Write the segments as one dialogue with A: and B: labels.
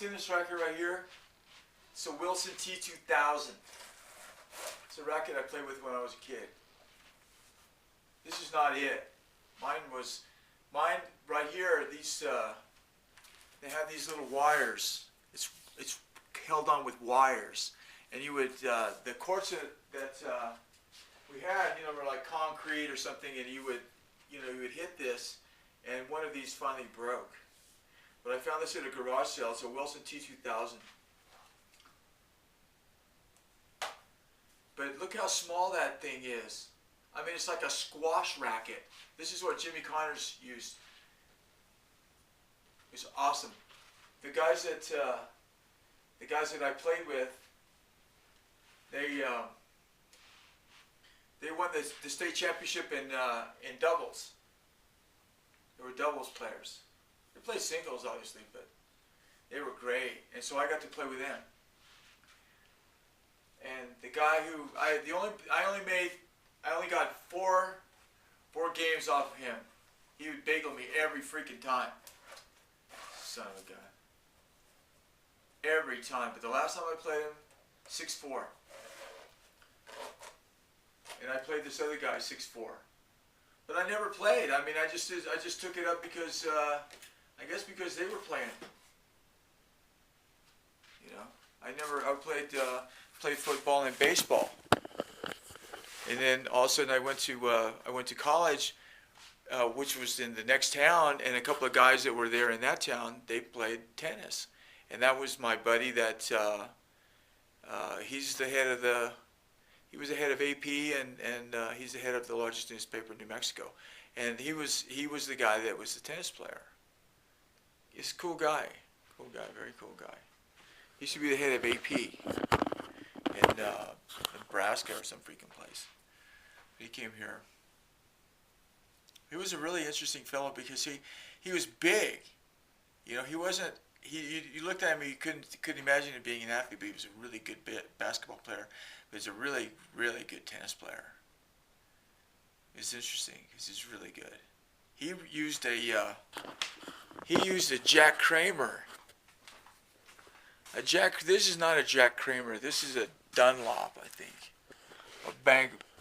A: tennis racket right here. It's a Wilson T2000. It's a racket I played with when I was a kid. This is not it. Mine right here, these, they have these little wires. It's held on with wires. And you would, the courts that we had, were like concrete or something, and you would hit this, and one of these finally broke. But I found this at a garage sale. It's a Wilson T2000. But look how small that thing is. I mean, it's like a squash racket. This is what Jimmy Connors used. It's awesome. The guys that I played with, they won the state championship in doubles. They were doubles players. They played singles, obviously, but they were great. And so I got to play with them. And the guy who I only got four games off of him. He would bagel me every freaking time. Son of a gun. Every time. But the last time I played him, 6-4. And I played this other guy 6-4. But I never played. I mean, I just took it up because I guess because they were playing. I played football and baseball. And then all of a sudden I went to college, which was in the next town, and a couple of guys that were there in that town, they played tennis. And that was my buddy that he was the head of AP, and he's the head of the largest newspaper in New Mexico. And he was the guy that was the tennis player. He's a cool guy, very cool guy. He used to be the head of AP in Nebraska or some freaking place. He came here. He was a really interesting fellow because he was big. He wasn't. You looked at him, you couldn't imagine him being an athlete, but he was a really good basketball player. But he's a really, really good tennis player. It's interesting because he's really good. He used a Jack Kramer. This is not a Jack Kramer. This is a Dunlop, I think. A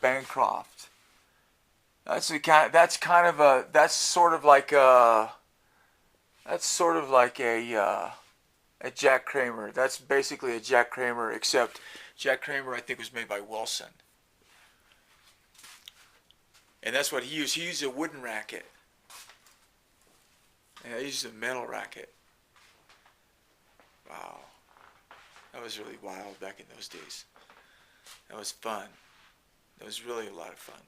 A: Bancroft. That's sort of like a Jack Kramer. That's basically a Jack Kramer, except Jack Kramer I think was made by Wilson. And that's what he used. He used a wooden racket. And I used a metal racket. Wow. That was really wild back in those days. That was fun. That was really a lot of fun.